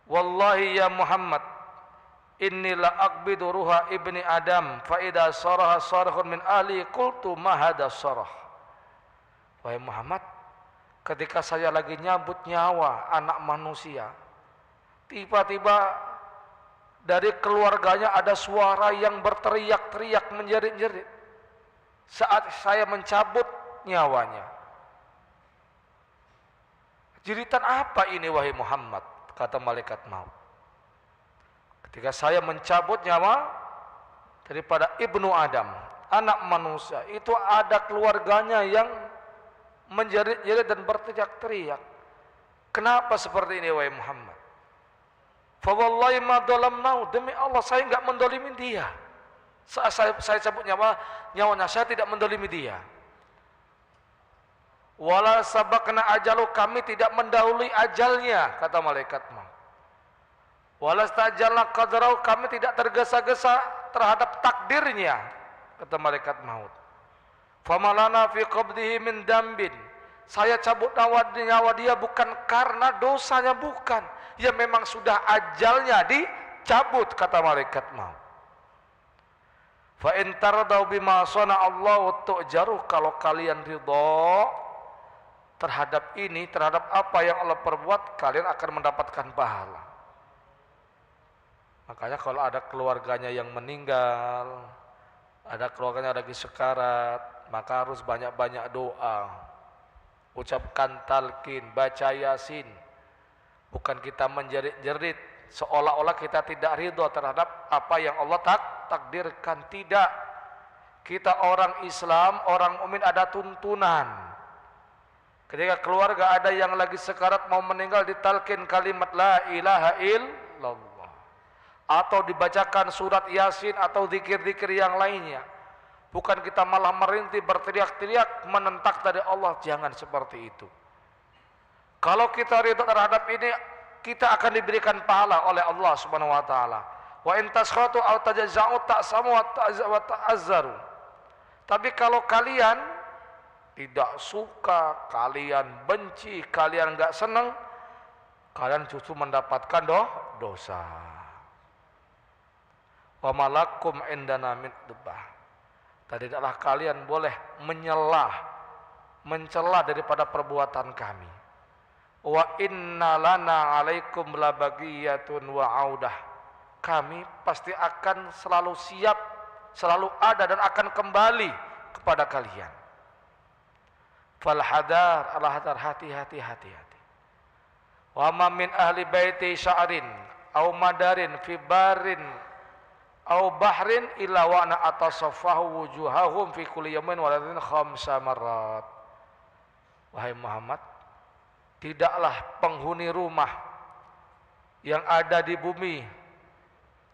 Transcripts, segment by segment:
wallahi ya Muhammad, inni la aqbidu ruha ibni Adam fa idza saraha sarhun min ahli qultu ma hadha sarah. Wahai Muhammad, ketika saya lagi nyabut nyawa anak manusia, tiba-tiba dari keluarganya ada suara yang berteriak-teriak, menjerit-jerit saat saya mencabut nyawanya. Jeritan apa ini wahai Muhammad? Kata malaikat maut. Ketika saya mencabut nyawa daripada ibnu Adam, anak manusia, itu ada keluarganya yang menjerit-jerit dan berteriak-teriak. Kenapa seperti ini wahai Muhammad? Fa wallahi ma dhalamnahu, demi Allah saya enggak mendolimi dia. Saat saya cabut nyawanya, saya tidak mendolimi dia. Wala sabaqna ajalu, kami tidak mendahului ajalnya, kata malaikat maut. Wala stajalna qadrahu, kami tidak tergesa-gesa terhadap takdirnya, kata malaikat maut. Famalana fi qabdihi min dambin, saya cabut nyawa dia bukan karena dosanya, bukan, ya memang sudah ajalnya dicabut, kata malaikat maut. Fa in tardau bima sana Allah tu'jaru, kalau kalian ridha terhadap ini, terhadap apa yang Allah perbuat, kalian akan mendapatkan pahala. Makanya kalau ada keluarganya yang meninggal, ada keluarganya lagi sekarat, maka harus banyak-banyak doa, ucapkan talqin, baca yasin. Bukan kita menjerit-jerit seolah-olah kita tidak ridho terhadap apa yang Allah takdirkan. Tidak. Kita orang Islam, orang mukmin, ada tuntunan. Ketika keluarga ada yang lagi sekarat mau meninggal, ditalqin kalimat la ilaha illallah, atau dibacakan surat yasin atau zikir-zikir yang lainnya. Bukan kita malah merintih, berteriak-teriak menentak dari Allah. Jangan seperti itu. Kalau kita ridha terhadap ini, kita akan diberikan pahala oleh Allah Subhanahu wa taala. Wa in taskhatu aw tajza'u ta'samu wa ta'azzaru. Tapi kalau kalian tidak suka, kalian benci, kalian enggak senang, kalian justru mendapatkan dosa. Wa malakum indana min dubah. Tadi adalah kalian boleh mencela daripada perbuatan kami. Wa inna lana alaikum labagiyatun wa audah. Kami pasti akan selalu siap, selalu ada dan akan kembali kepada kalian. Fal hadar, Allah hadar, hati-hati. Wa ma min ahli baiti sya'rin au madarin fi barin au bahrin illa wa ana atasaffahu wujuhahum fi kulli yawmin waladin khamsa marrat. Wahai Muhammad, tidaklah penghuni rumah yang ada di bumi,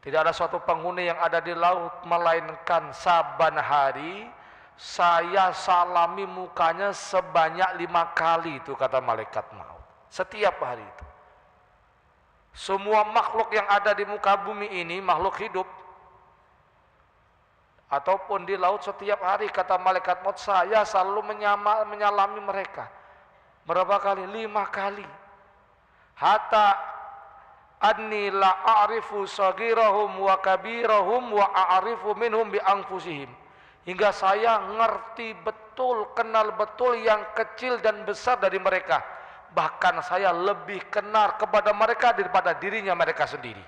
tidak ada suatu penghuni yang ada di laut, melainkan saban hari saya salami mukanya sebanyak 5 kali, itu kata malaikat maut. Setiap hari itu. Semua makhluk yang ada di muka bumi ini, makhluk hidup ataupun di laut, setiap hari kata malaikat maut saya selalu menyalami mereka. Berapa kali? 5 kali. Hatta anni la a'rifu sagirahum wa kabirahum wa a'rifu minhum bi anfusihim. Hingga saya ngerti betul, kenal betul yang kecil dan besar dari mereka. Bahkan saya lebih kenal kepada mereka daripada dirinya mereka sendiri.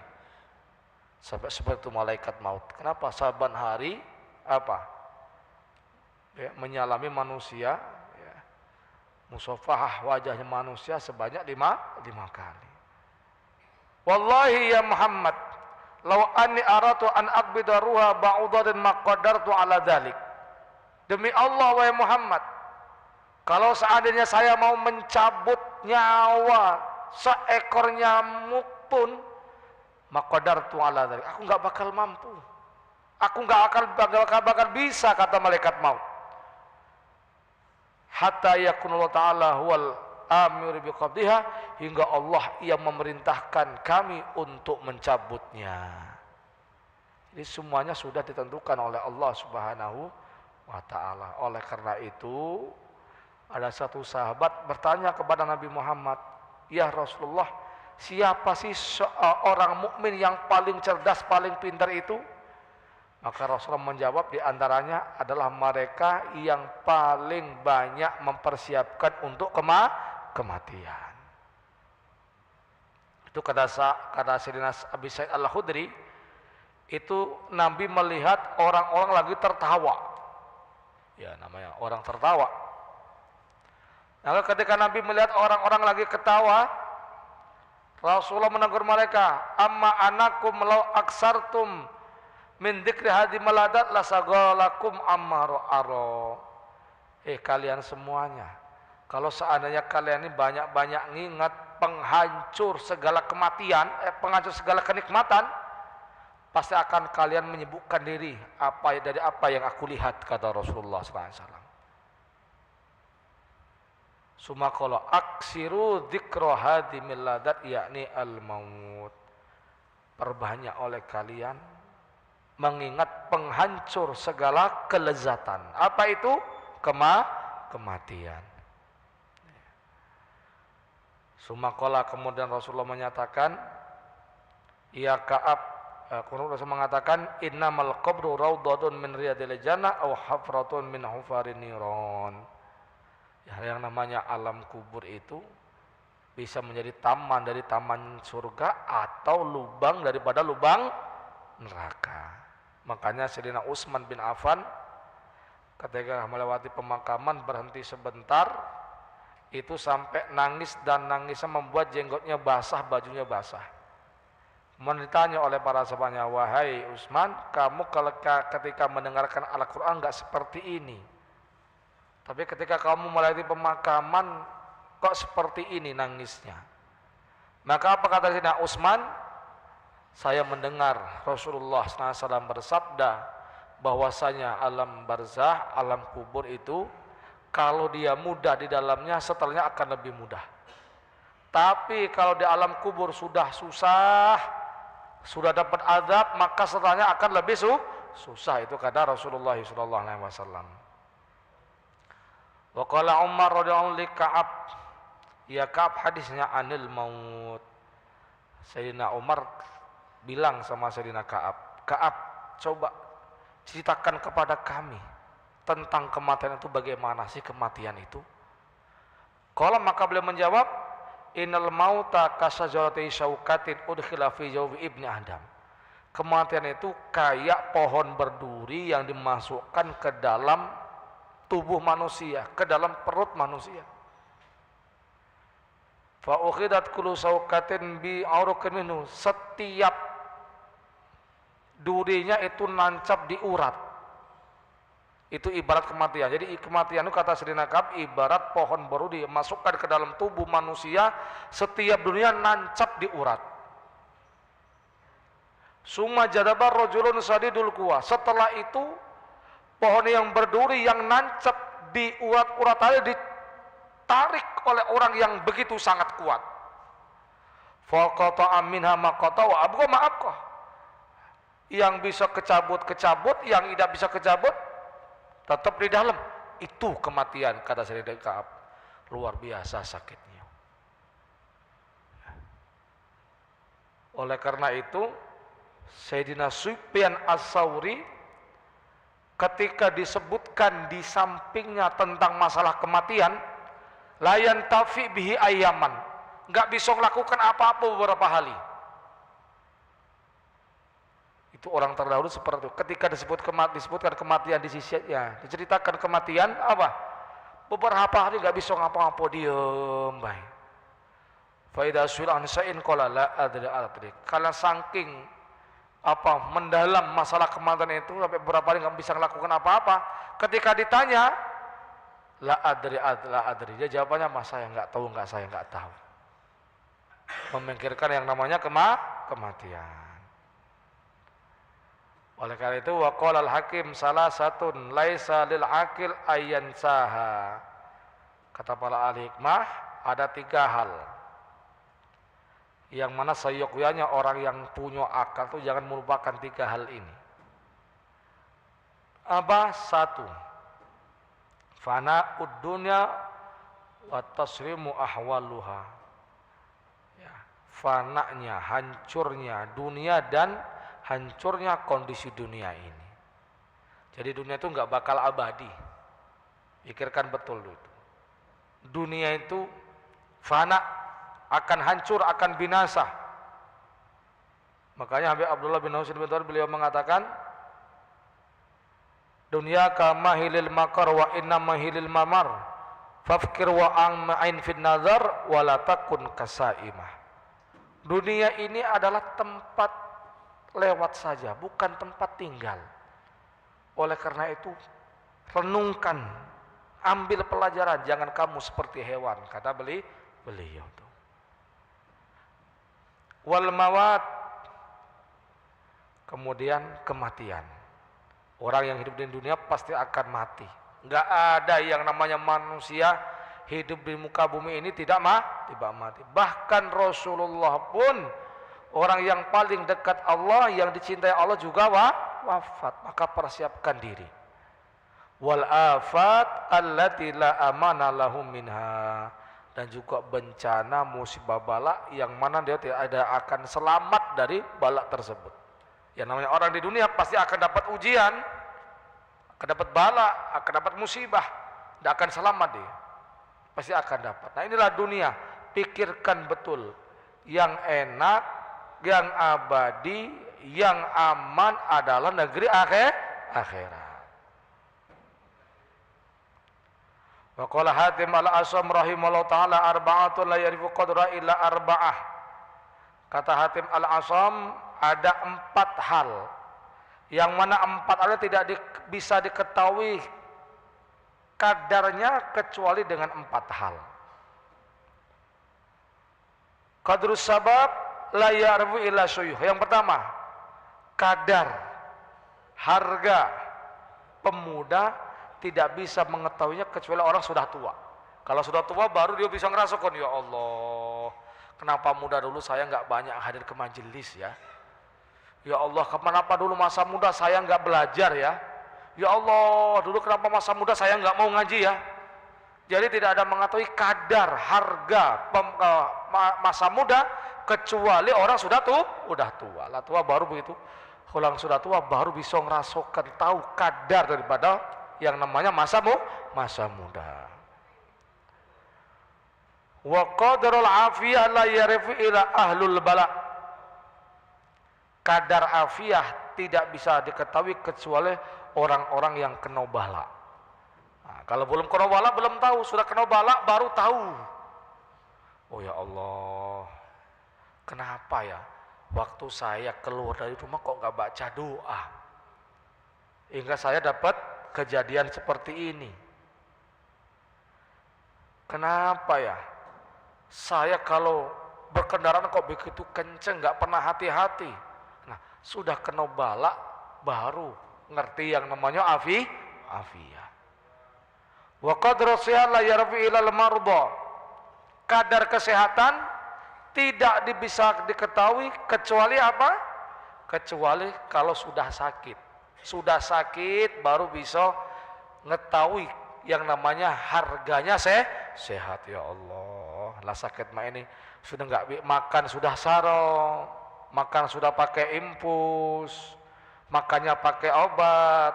Sampai seperti itu malaikat maut. Kenapa? Saban hari apa? Ya, menyalami manusia, ya, musafahah wajahnya manusia sebanyak 5 kali. Wallahi ya Muhammad, law anni aratu an aqbida ruha ba'udatin maqaddartu ala dhalik. Demi Allah wahai Muhammad, kalau seandainya saya mau mencabut nyawa seekor nyamuk pun, maqaddartu ala dhalik, aku enggak bakal mampu. Aku enggak bakal bisa, kata malaikat maut. Hatta yakunullah ta'ala huwal amir biqabdiha, hingga Allah yang memerintahkan kami untuk mencabutnya. Jadi semuanya sudah ditentukan oleh Allah Subhanahu wa ta'ala. Oleh karena itu ada satu sahabat bertanya kepada Nabi Muhammad, ya Rasulullah, siapa sih orang mukmin yang paling cerdas, paling pintar itu? Maka Rasulullah menjawab, di antaranya adalah mereka yang paling banyak mempersiapkan untuk kematian. Itu kata Sayyidina Abi Sa'id Al-Khudri, itu Nabi melihat orang-orang lagi tertawa. Ya, namanya orang tertawa. Maka ketika Nabi melihat orang-orang lagi ketawa, Rasulullah menegur mereka, amma anakum law aksartum min dzikri hadi maladat lasagalakum amma aro. Kalian semuanya, kalau seandainya kalian ini banyak-banyak ngingat penghancur segala kematian, penghancur segala kenikmatan, pasti akan kalian menyibukkan diri dari apa yang aku lihat, kata Rasulullah SAW. Sumakala aksiru dzikra hadimil ladat, yakni al-maut. Perbanyak oleh kalian mengingat penghancur segala kelezatan. Apa itu? Kematian. Sumakala, kemudian Rasulullah menyatakan, ya Ka'ab, kemudian Rasulullah mengatakan, innamal qabru raudhatun min riyadil jannah aw hafratun min hufarin niron. Ya, yang namanya alam kubur itu bisa menjadi taman dari taman surga atau lubang daripada lubang neraka. Makanya Sayyidina Utsman bin Affan ketika melewati pemakaman berhenti sebentar, itu sampai nangis, dan nangisnya membuat jenggotnya basah, bajunya basah. Kemudian ditanya oleh para sahabatnya, wahai Utsman, kamu ketika mendengarkan Al-Quran enggak seperti ini, tapi ketika kamu melewati pemakaman kok seperti ini nangisnya? Maka apa kata Sayyidina Utsman? Saya mendengar Rasulullah SAW bersabda bahwasanya alam barzah, alam kubur itu kalau dia mudah di dalamnya, setelahnya akan lebih mudah. Tapi kalau di alam kubur sudah susah, sudah dapat azab, maka setelahnya akan lebih susah. Itu kata Rasulullah SAW. Wa qala Umar radhiyallahu anhu Ka'ab, ya Ka'ab, hadisnya anil maut. Sayyidina Umar bilang sama Sayyidina Ka'ab, Ka'ab, coba ceritakan kepada kami tentang kematian itu, bagaimana sih kematian itu? Qala, maka beliau menjawab, innal mauta kasajarati syaukatin udkhila fi jawfi ibni Adam. Kematian itu kayak pohon berduri yang dimasukkan ke dalam tubuh manusia, ke dalam perut manusia. Fa ukhidat kullu saukatin bi aurukin minhu. Setiap durinya itu nancap di urat. Itu ibarat kematian. Jadi kematian itu kata Sayyidina Ka'ab ibarat pohon baru dimasukkan ke dalam tubuh manusia, setiap durinya nancap di urat. Summa jadabar rajulun sadidul quwa. Setelah itu pohon yang berduri yang nancap di urat-urat tadi ditarik oleh orang yang begitu sangat kuat. Faqata'a minha ma qata'a wa abqa ma abqa. Yang bisa kecabut, yang tidak bisa kecabut tetap di dalam. Itu kematian, kata Sayyidina Ka'ab. Luar biasa sakitnya. Oleh karena itu Sayyidina Sufyan Ats-Tsauri ketika disebutkan di sampingnya tentang masalah kematian, la yantafi bihi ayyaman, enggak bisa melakukan apa-apa beberapa hari. Itu orang terdahulu seperti itu. Ketika disebutkan kematian di sisinya, diceritakan kematian apa? Beberapa hari enggak bisa ngapa-ngapa, diam baik. Fa idza su'ila an syai'in qala la adri. Kalau saking mendalam masalah kematian itu sampai beberapa hari nggak bisa melakukan apa-apa. Ketika ditanya, la adri, dia jawabannya, saya nggak tahu, saya nggak tahu. Memikirkan yang namanya kematian. Oleh karena itu, waqala al-hakim salah satun laisa lil akil ayyan saha. Kata para ahli hikmah, ada 3 hal yang mana seyogyanya orang yang punya akal itu jangan melupakan 3 hal ini. Apa? 1, fana uddunya wa tasrimu ahwaluha. Ya, fananya, hancurnya dunia dan hancurnya kondisi dunia ini. Jadi dunia itu nggak bakal abadi. Pikirkan betul itu. Dunia itu fana, akan hancur, akan binasa. Makanya Habib Abdullah bin Husain bin Thalib beliau mengatakan, dunia ka mahilil makar wa inna mahilil mamar. Fafkir wa ain fin nazar wa la takun kasaimah. Dunia ini adalah tempat lewat saja, bukan tempat tinggal. Oleh karena itu, renungkan, ambil pelajaran, jangan kamu seperti hewan, kata beliau itu. Wal mawat, kemudian kematian. Orang yang hidup di dunia pasti akan mati. Enggak ada yang namanya manusia hidup di muka bumi ini tidak mati. Bahkan Rasulullah pun, orang yang paling dekat Allah, yang dicintai Allah juga wafat. Maka persiapkan diri. Wal afat allati la amana lahum minha. Dan juga bencana, musibah, bala yang mana dia tidak ada akan selamat dari bala tersebut. Yang namanya orang di dunia pasti akan dapat ujian, akan dapat bala, akan dapat musibah, tidak akan selamat dia. Pasti akan dapat. Nah inilah dunia. Pikirkan betul. Yang enak, yang abadi, yang aman adalah negeri akhirat. Wa qala Hatim al-Asam rahimahullah ta'ala arba'atun la yarifu qadra illa arba'ah. Kata Hatim al-Asam, ada 4 hal yang mana 4 hal tidak bisa diketahui kadarnya kecuali dengan 4 hal. Qadrus sabab la ya'rifu illa syuyukh. Yang pertama, kadar harga pemuda tidak bisa mengetahuinya kecuali orang sudah tua. Kalau sudah tua baru dia bisa ngerasakan, ya Allah, kenapa muda dulu saya nggak banyak hadir ke majelis ya. Ya Allah, kenapa dulu masa muda saya nggak belajar ya. Ya Allah, dulu kenapa masa muda saya nggak mau ngaji ya. Jadi tidak ada mengetahui kadar harga masa muda kecuali orang sudah tua. Lah tua baru begitu. Orang sudah tua baru bisa ngerasakan, tahu kadar daripada yang namanya masa muda. Wa qadarul afiyah la yarifu ila ahlul bala. Kadar afiyah tidak bisa diketahui kecuali orang-orang yang kena bala. Nah, kalau belum kena bala belum tahu, sudah kena bala baru tahu. Oh ya Allah, kenapa ya waktu saya keluar dari rumah kok nggak baca doa, hingga saya dapat kejadian seperti ini. Kenapa ya saya kalau berkendaraan kok begitu kenceng, nggak pernah hati-hati. Nah, sudah kena bala baru ngerti yang namanya afiyah. Wa qadru sihat la yarfi ilal marba. Kadar kesehatan tidak bisa diketahui kecuali apa? Kecuali kalau sudah sakit. Sudah sakit baru bisa ngetahui yang namanya harganya sehat. Ya Allah, lah sakit mah ini sudah nggak makan, sudah sarong, makan sudah pakai infus, makannya pakai obat,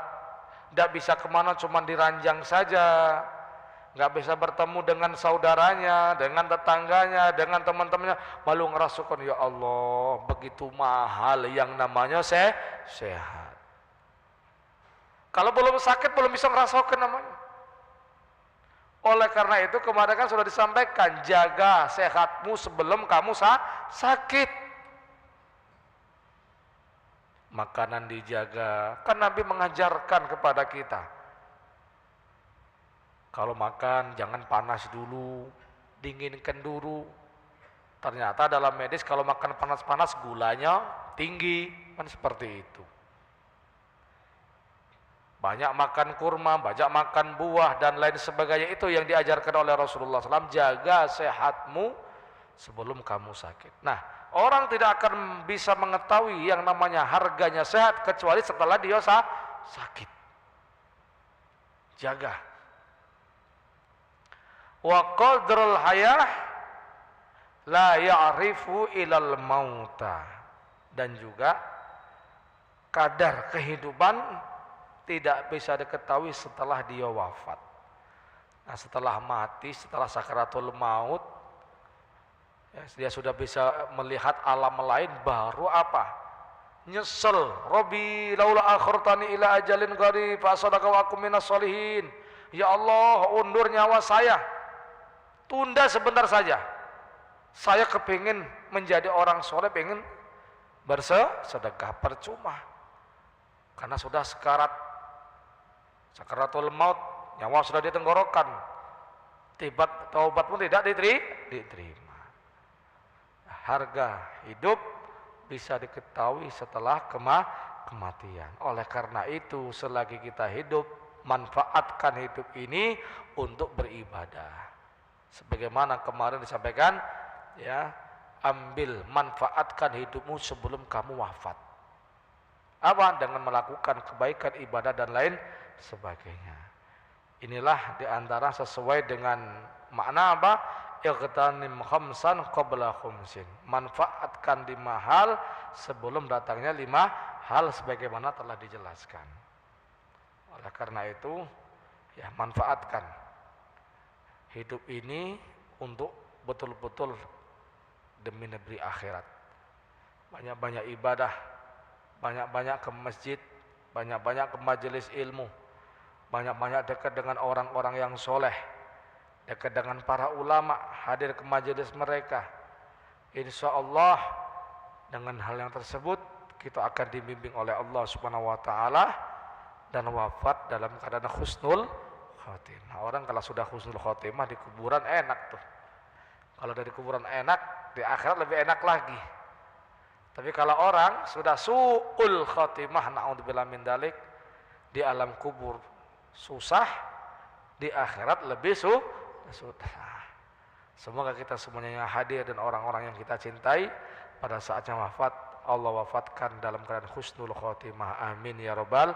nggak bisa kemana, cuma diranjang saja, nggak bisa bertemu dengan saudaranya, dengan tetangganya, dengan teman-temannya, malu ngerasukan. Ya Allah, begitu mahal yang namanya sehat. Kalau belum sakit belum bisa ngerasakan namanya. Oleh karena itu kemarin kan sudah disampaikan, jaga sehatmu sebelum kamu sakit. Makanan dijaga, kan Nabi mengajarkan kepada kita. Kalau makan jangan panas dulu, dinginkan dulu. Ternyata dalam medis kalau makan panas-panas gulanya tinggi, kan seperti itu. Banyak makan kurma, banyak makan buah dan lain sebagainya, itu yang diajarkan oleh Rasulullah SAW. Jaga sehatmu sebelum kamu sakit. Nah, orang tidak akan bisa mengetahui yang namanya harganya sehat kecuali setelah dia sakit. Jaga. Wa qadrul hayah la ya'rifu ilal mauta, dan juga kadar kehidupan tidak bisa diketahui setelah dia wafat. Nah, setelah mati, setelah sakaratul maut, ya, dia sudah bisa melihat alam lain, baru apa? Nyesel. Robbi laula akhartani ila ajalin qarib fa asadaka wa akum minas solihin. Ya Allah, undur nyawa saya, tunda sebentar saja. Saya kepingin menjadi orang soleh, pengen bersedekah, percuma karena sudah sakaratul maut, nyawa sudah di tenggorokan, taubat pun tidak diterima. Harga hidup bisa diketahui setelah kematian. Oleh karena itu, selagi kita hidup, manfaatkan hidup ini untuk beribadah. Sebagaimana kemarin disampaikan, ya, ambil, manfaatkan hidupmu sebelum kamu wafat. Apa? Dengan melakukan kebaikan, ibadah dan lain sebagainya. Inilah diantara sesuai dengan makna apa? Iqtanim khamsan qabla khumsin. Manfaatkan 5 hal sebelum datangnya 5 hal sebagaimana telah dijelaskan. Oleh karena itu, ya, manfaatkan hidup ini untuk betul-betul demi negeri akhirat. Banyak-banyak ibadah, banyak-banyak ke masjid, banyak-banyak ke majelis ilmu, banyak-banyak dekat dengan orang-orang yang soleh, dekat dengan para ulama, hadir ke majelis mereka. Insya Allah dengan hal yang tersebut kita akan dibimbing oleh Allah Subhanahu wa taala dan wafat dalam keadaan husnul khotimah. Orang kalau sudah husnul khotimah di kuburan enak tuh. Kalau dari kuburan enak, di akhirat lebih enak lagi. Tapi kalau orang sudah su'ul khotimah, na'udzubillah min dalik, di alam kubur susah, di akhirat lebih susah. Semoga kita semuanya yang hadir dan orang-orang yang kita cintai pada saatnya wafat, Allah wafatkan dalam keadaan husnul khotimah. Amin ya rabbal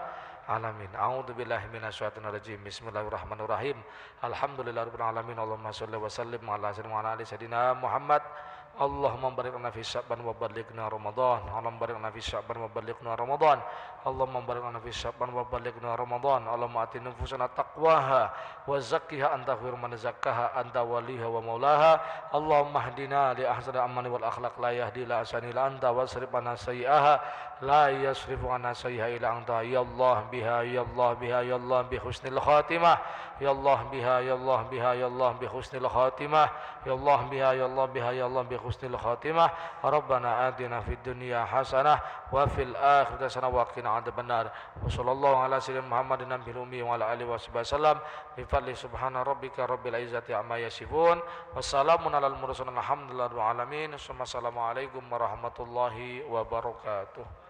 alamin. A'udzubillahi minasyaitonir rajim. Bismillahirrahmanirrahim. Alhamdulillahirabbil alamin. Allahumma shalli wa sallim ala sayyidina Muhammad. Allahumma barik lana fi Sya'ban wa ballighna Ramadan. Allahumma barik lana fi Sya'ban wa ballighna Ramadan. Allahumma barik lana fi Sya'ban wa ballighna Ramadan. Allahumma ati nufusana taqwaha wa zakkiha anta khairu man zakkaha anta waliha wa maulaha. Allahumma hdina li ahsani amali wal akhlaq la yahdi la asani la anta wasrif anna sayyi'aha la yasrifu anna sayyi'a ila anta. Ya Allah biha, ya Allah biha, ya Allah bi husnil khatimah. Ya Allah biha, ya Allah biha, ya Allah bi husnil khatimah. Ya Allah biha, ya Allah biha, ya Allah bi husnil khatimah. Rabbana atina fid dunya hasanah wa fil akhirati hasanah wa qina adzabannar. Wa sallallahu ala sayyidina Muhammadin nabiyil ummi wa ala alihi wasallam. Bi fadli subhana rabbika rabbil izzati amma yasifun. Wassalamun alal mursalin alhamdulillahi rabbil alamin. Assalamualaikum warahmatullahi wabarakatuh.